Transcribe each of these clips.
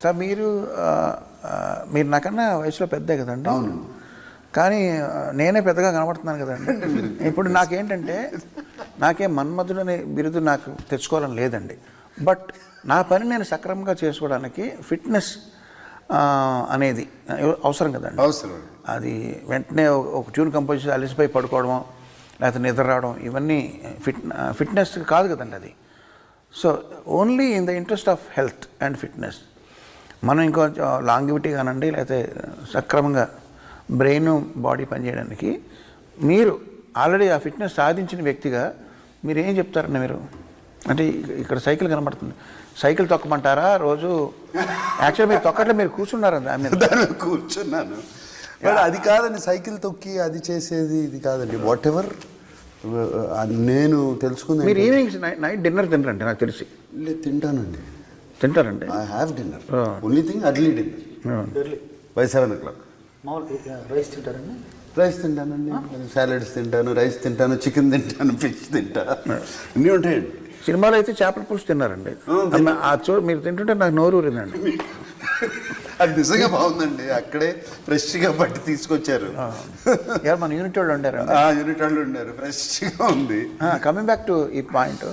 Sir మీరు నాకన్నా వయసులో పెద్దే కదండి. అవును. కానీ నేనే పెద్దగా కనబడుతున్నాను కదండి. ఇప్పుడు నాకేంటంటే నాకేం మన్మధుడనే బిరుదు నాకు తెచ్చుకోవాలని లేదండి. బట్ నా పని నేను సక్రమంగా చేసుకోవడానికి ఫిట్నెస్ అనేది అవసరం కదండి. అవసరం. అది వెంటనే ఒక ట్యూన్ కంపోజ్ చేసి అలసిపోయి పడుకోవడం లేకపోతే నిద్ర రావడం ఇవన్నీ ఫిట్నెస్ కాదు కదండి అది. So only in the interest of health and fitness మనం ఇంకో లాంగివిటీ కానండి లేకపోతే సక్రమంగా బ్రెయిన్ బాడీ పనిచేయడానికి మీరు ఆల్రెడీ ఆ ఫిట్నెస్ సాధించిన వ్యక్తిగా మీరు ఏం చెప్తారండి? మీరు అంటే ఇక్కడ సైకిల్ కనబడుతుంది, సైకిల్ తొక్కమంటారా రోజు? యాక్చువల్గా మీరు తొక్కట్లో మీరు కూర్చున్నారండి. కూర్చున్నాను, అది కాదండి. సైకిల్ తొక్కి అది చేసేది ఇది కాదండి. వాట్ ఎవర్ నేను తెలుసుకుంది. మీరు ఈవినింగ్ నైట్ డిన్నర్ తినరండి నాకు తెలిసి? లేదు, తింటానండి. తింటారండి? I have dinner. Only thing early dinner by 7 o'clock. Rice తింటారండి? రైస్ తింటానండి, సాలడ్స్ తింటాను, రైస్ తింటాను, చికెన్ తింటాను, ఫిష్ తింటా, అన్నీ ఉంటాయండి. సినిమాలో అయితే చేపల పులుసు తిన్నారండి. మీరు తింటుంటే నాకు నోరు ఊరిందండి. అది నిజంగా బాగుందండి. అక్కడే ఫ్రెష్గా పట్టి తీసుకొచ్చారు. మన యూనిట్ వాళ్ళు ఉండారు. యూనిట్ వాళ్ళు ఉండారు, ఫ్రెష్గా ఉంది. కమింగ్ బ్యాక్ టు ఈ పాయింట్,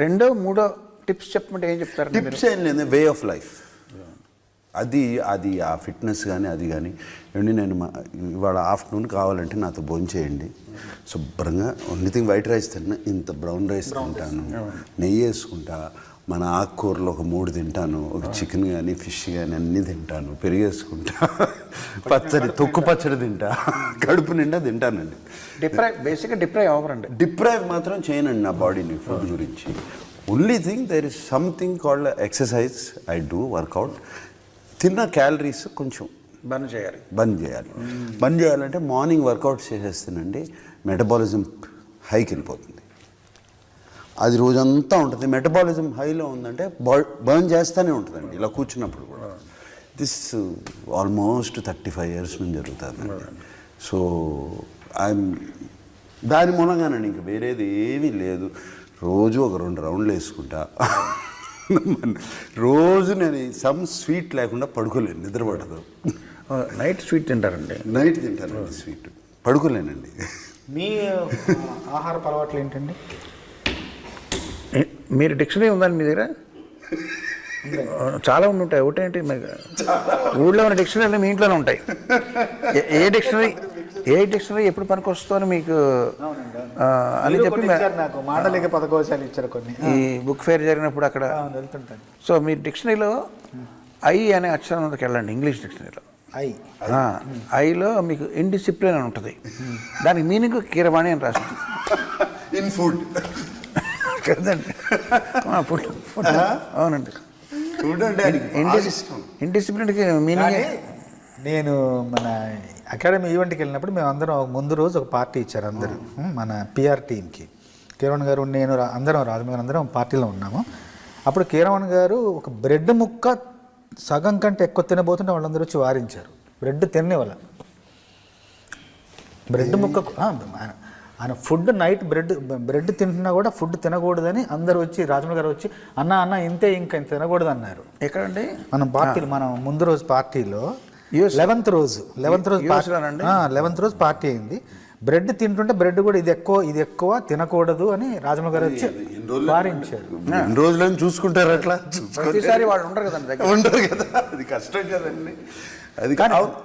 రెండో మూడో టిప్స్ చెప్పమంటే ఏం చెప్తారు? టిప్స్ ఏం లేదు, వే ఆఫ్ లైఫ్. అది ఆ ఫిట్నెస్ కానీ అది కానీ ఏమండి. నేను ఇవాళ ఆఫ్టర్నూన్ కావాలంటే నాతో భోజనం చేయండి, శుభ్రంగా ఓన్లీ థింగ్ వైట్ రైస్ తిన్నా, ఇంత బ్రౌన్ రైస్ తింటాను, నెయ్యి వేసుకుంటా, మన ఆకుకూరలు ఒక 3 తింటాను, ఒక చికెన్ కానీ ఫిష్ కానీ అన్నీ తింటాను, పెరిగేసుకుంటా, పచ్చడి తొక్కు పచ్చడి తింటా, కడుపు నిండా తింటానండి. బేసిక్గా డిప్రైవ్ అవ్వరండి. డిప్రైవ్ మాత్రం చేయనండి నా బాడీని ఫుడ్ గురించి. Only thing there is something called exercise. I do workout. తిన్న క్యాలరీస్ కొంచెం బంద్ చేయాలి. బంద్ చేయాలంటే మార్నింగ్ వర్కౌట్ చేసేస్తానండి, మెటబాలిజం హైకి వెళ్ళిపోతుంది. అది రోజంతా ఉంటుంది. మెటబాలిజం హైలో ఉందంటే బర్న్ చేస్తూనే ఉంటుందండి ఇలా కూర్చున్నప్పుడు కూడా. దిస్ ఆల్మోస్ట్ 35 years నుంచి జరుగుతుంది. సో ఐఎమ్ దాని మూలంగానండి, ఇంక వేరేది ఏమీ లేదు. రోజు ఒక 2 రౌండ్లు వేసుకుంటా. రోజు నేను సమ్ స్వీట్ లేకుండా పడుకోలేను, నిద్ర పడదు. నైట్ స్వీట్ తింటారండి? నైట్ తింటానండి స్వీట్, పడుకోలేనండి. మీ ఆహార అలవాట్లు ఏంటండి? మీరు డిక్షనరీ ఉందండి మీ దగ్గర? చాలా ఉంటాయి. ఒకటేంటి ఊళ్ళో ఉన్న డిక్షనరీలు మీ ఇంట్లోనే ఉంటాయి. ఏ డిక్షనరీ ఎప్పుడు పనికి వస్తుందో మీకు అని చెప్పి నాకు మాటలేక పదకోశాలు ఇచ్చారు కొన్ని. ఈ బుక్ ఫేర్ జరిగినప్పుడు అక్కడ వెళ్తుంటాను. సో మీరు డిక్షనరీలో ఐ అనే అక్షరంకి వెళ్ళండి. ఇంగ్లీష్ డిక్షనరీలో ఐలో మీకు ఇండిసిప్లిన్ అని ఉంటుంది. దానికి మీనింగ్ కీరవాణి అని రాస్తుంది. ఇన్ ఫుడ్ కదండి? ఫుడ్. అవునండి. ఇండిసిప్లిన్కి మీనింగ్. నేను మన అకాడమీ ఈవెంట్కి వెళ్ళినప్పుడు మేము అందరం ముందు రోజు ఒక పార్టీ ఇచ్చారు అందరూ, మన పిఆర్ టీమ్కి. కీరవణ్ గారు, నేను, అందరం రాజమౌళి అందరం పార్టీలో ఉన్నాము. అప్పుడు కీరవణ్ గారు ఒక బ్రెడ్ ముక్క సగం కంటే ఎక్కువ తినబోతుంటే వాళ్ళందరూ వచ్చి వారించారు. బ్రెడ్ తినేవాళ్ళ బ్రెడ్ ముక్క ఆయన ఫుడ్ నైట్ బ్రెడ్ తింటున్నా కూడా ఫుడ్ తినకూడదని అందరూ వచ్చి, రాజమౌళి గారు వచ్చి అన్న ఇంతే, ఇంకా ఇంత తినకూడదు అన్నారు. ఎక్కడండి? మనం ముందు రోజు పార్టీలో 11th రోజు పార్టీ అయింది. బ్రెడ్ తింటుంటే బ్రెడ్ కూడా ఇది ఎక్కువ తినకూడదు అని రాజమౌళి గారు వచ్చి వారించారు. రోజులను చూసుకుంటారు అట్లా. ప్రతిసారి వాళ్ళు ఉండరు కదా, అది కష్టం కదండి. అది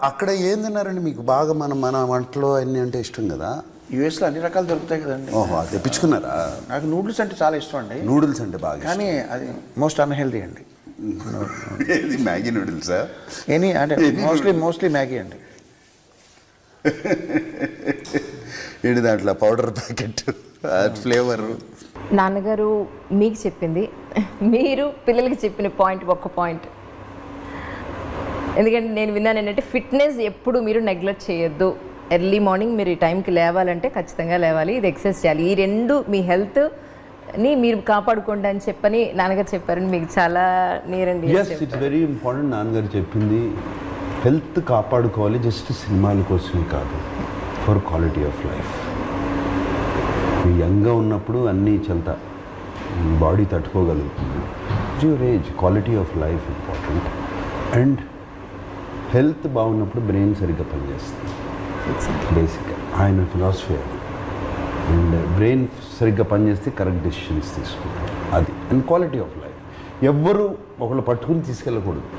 అక్కడ ఏం తిన్నారండి మీకు బాగా? మన వంటలో అన్నీ అంటే ఇష్టం కదా. యూఎస్లో అన్ని రకాలు దొరుకుతాయి కదండి. ఓహో, అది తెప్పించుకున్నారా? నాకు నూడిల్స్ అంటే చాలా ఇష్టం అండి. నూడిల్స్ అంటే బాగా, కానీ అది మోస్ట్ అన్హెల్దీ అండి. మ్యాగీ నూడిల్సా? అంటే మోస్ట్లీ మ్యాగీ అండి. ఏంటి దాంట్లో పౌడర్ ప్యాకెట్, ఫ్లేవర్. నాన్నగారు మీకు చెప్పింది, మీరు పిల్లలకి చెప్పిన ఒక్క పాయింట్. ఎందుకంటే నేను విన్నాను ఏంటంటే ఫిట్నెస్ ఎప్పుడు మీరు నెగ్లెక్ట్ చేయొద్దు. ఎర్లీ మార్నింగ్ మీరు ఈ టైంకి లేవాలంటే ఖచ్చితంగా లేవాలి, ఇది ఎక్సర్సైజ్ చేయాలి. ఈ 2 మీ హెల్త్ని మీరు కాపాడుకోండి అని చెప్పని నాన్నగారు చెప్పారని మీకు చాలా నీరండి. It's very important. నాన్నగారు చెప్పింది హెల్త్ కాపాడుకోవాలి, జస్ట్ సినిమాల కోసమే కాదు, ఫర్ క్వాలిటీ ఆఫ్ లైఫ్. యంగ్గా ఉన్నప్పుడు అన్నీ చెల్తా, బాడీ తట్టుకోగలుగుతుంది. Your age, quality of life important. And health బాగున్నప్పుడు బ్రెయిన్ సరిగ్గా పనిచేస్తుంది బేసిక్గా, ఆయన ఫిలాసఫీ అది. అండ్ బ్రెయిన్ సరిగ్గా పనిచేస్తే కరెక్ట్ డెసిషన్స్ తీసుకుంటాం, అది. అండ్ క్వాలిటీ ఆఫ్ లైఫ్, ఎవ్వరూ ఒకళ్ళు పట్టుకుని తీసుకెళ్ళకూడదు,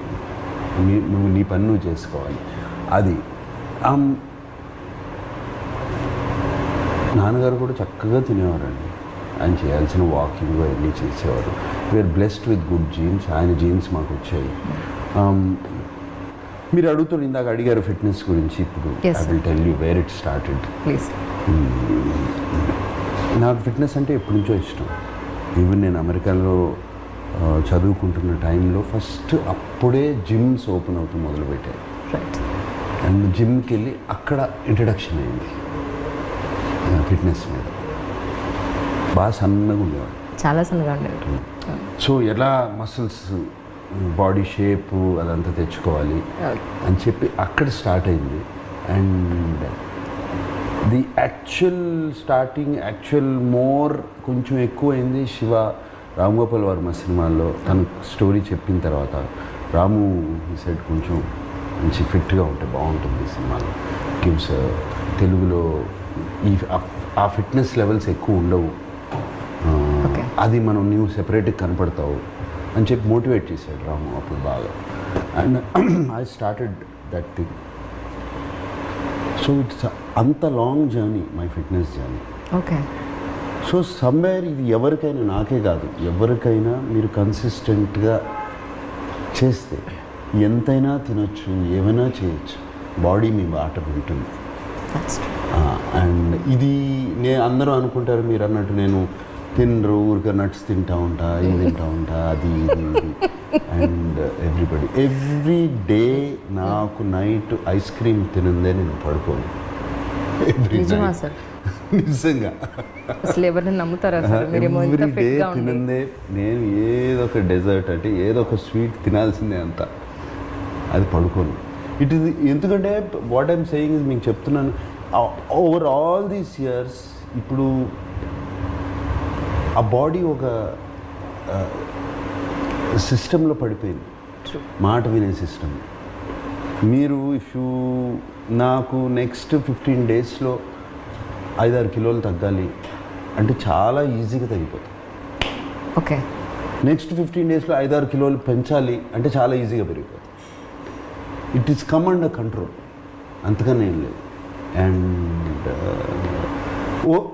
నువ్వు నీ పని నువ్వు చేసుకోవాలి, అది. నాన్నగారు కూడా చక్కగా తినేవారండి, ఆయన చేయాల్సిన వాకింగ్ అవన్నీ చేసేవారు. We're blessed with good genes, ఆయన జీన్స్ మాకు వచ్చాయి. మీరు అడుగుతున్న ఇందాక అడిగారు ఫిట్నెస్ గురించి, ఇప్పుడు I will tell you where it started. నాకు ఫిట్నెస్ అంటే ఎప్పటి నుంచో ఇష్టం. ఈవెన్ నేను అమెరికాలో చదువుకుంటున్న టైంలో ఫస్ట్ అప్పుడే జిమ్స్ ఓపెన్ అవుతూ మొదలుపెట్టాయి. అండ్ జిమ్కి వెళ్ళి అక్కడ ఇంట్రడక్షన్ అయింది ఫిట్నెస్ మీద. బాగా సన్నగా ఉండేవాడు, చాలా సన్నగా ఉండేవాడు. సో ఎలా మసిల్స్, బాడీ షేపు అదంతా తెచ్చుకోవాలి అని చెప్పి అక్కడ స్టార్ట్ అయింది. అండ్ ది యాక్చువల్ మోర్ కొంచెం ఎక్కువైంది శివ రామ్ గోపాల్ వర్మ సినిమాల్లో. తను స్టోరీ చెప్పిన తర్వాత రాము ఈ సైడ్ కొంచెం మంచి ఫిట్గా ఉంటే బాగుంటుంది ఈ సినిమాలో, గివ్స్ తెలుగులో ఆ ఫిట్నెస్ లెవెల్స్ ఎక్కువ ఉండవు, అది మనం నీవు సెపరేట్గా కనపడతావు అని చెప్పి మోటివేట్ చేశాడు రాము అప్పుడు బాగా. And I started that thing. So it's అంత long journey, my fitness journey. Okay. So somewhere ఇది ఎవరికైనా, నాకే కాదు ఎవరికైనా, మీరు కన్సిస్టెంట్గా చేస్తే ఎంతైనా తినొచ్చు, ఏమైనా చేయొచ్చు, బాడీ మీ బాట ఉంటుంది. అండ్ ఇది అందరూ అనుకుంటారు మీరు అన్నట్టు నేను తినరు, ఊరికే నట్స్ తింటా ఉంటా, ఇది తింటా ఉంటా, అది ఇది ఇది. అండ్ ఎవ్రీ డే నాకు నైట్ ఐస్ క్రీమ్ తినందే నేను పడుకోను. నిజంగా అసలు ఎవరిని నమ్ముతారా? ఎవ్రీ డే తినందే నేను, ఏదో ఒక డెజర్ట్ అంటే ఏదో ఒక స్వీట్ తినాల్సిందే అంత, అది పడుకోను. ఇట్ ఈస్ ఎందుకంటే వాట్ ఐమ్ సేయింగ్ ఇస్, మీకు చెప్తున్నాను, ఓవర్ ఆల్ దీస్ ఇయర్స్ ఇప్పుడు ఆ బాడీ ఒక సిస్టంలో పడిపోయింది, మాట వినే సిస్టమ్. మీరు నాకు నెక్స్ట్ 15 డేస్లో 5-6 కిలోలు తగ్గాలి అంటే చాలా ఈజీగా తగ్గిపోతుంది. ఓకే. నెక్స్ట్ 15 డేస్లో 5-6 కిలోలు పెంచాలి అంటే చాలా ఈజీగా పెరిగిపోతుంది. It is come under control, అంతకన్నా ఏం లేదు. అండ్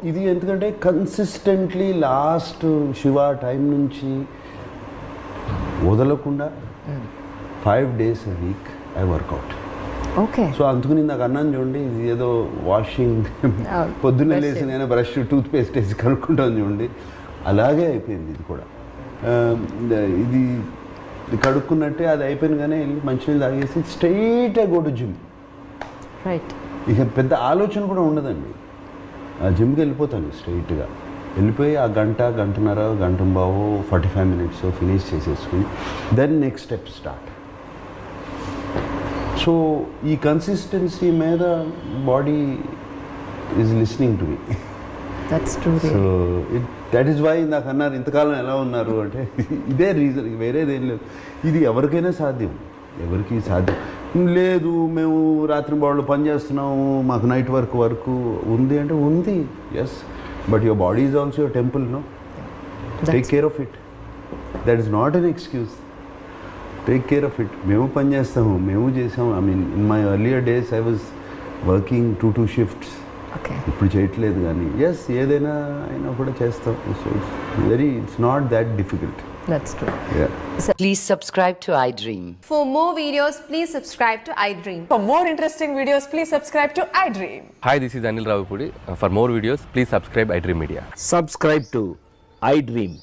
ఇది ఎందుకంటే కన్సిస్టెంట్లీ లాస్ట్ శివ టైం నుంచి వదలకుండా 5 days a week I workout. Okay. So అందుకని నాకు అన్నాను చూడండి, ఇది ఏదో వాషింగ్ పొద్దున్నే లేచి నేను బ్రష్ టూత్ పేస్ట్ వేసి కడుక్కుంటాను చూడండి, అలాగే అయిపోయింది ఇది కూడా. ఇది కడుక్కున్నట్టే అది అయిపోయింది, కానీ వెళ్ళి మంచినీళ్ళు తాగేసి స్ట్రైట్గా గో టు జిమ్. రైట్. ఇక పెద్ద ఆలోచన కూడా ఉండదండి, ఆ జిమ్కి వెళ్ళిపోతాను స్ట్రైట్గా. వెళ్ళిపోయి ఆ గంటన్నర, గంటంబావు 45 minutes ఫినిష్ చేసేసుకుని then next step start. So ఈ కన్సిస్టెన్సీ మీద body is listening to me. So that is why నాకు అన్నారు ఇంతకాలం ఎలా ఉన్నారు అంటే ఇదే రీజన్, వేరేదేం లేదు. ఇది ఎవరికైనా సాధ్యం, ఎవరికి సాధ్యం లేదు. మేము రాత్రి బాడీలో పని చేస్తున్నాము, మాకు నైట్ వరకు ఉంది అంటే ఉంది, yes, but your body is also your temple, no? Take care of it. That is not an excuse. Take care of it. మేము పని చేస్తాము, మేము చేసాము. I mean in my earlier days I was working 2 shifts. ఇప్పుడు చేయట్లేదు, కానీ yes ఏదైనా అయినా కూడా చేస్తాం. So it's not that difficult. That's true. Yeah. Please subscribe to iDream. For more videos, please subscribe to iDream. For more interesting videos, please subscribe to iDream. Hi, this is Anil Ravipudi. For more videos, please subscribe iDream Media. Subscribe to iDream.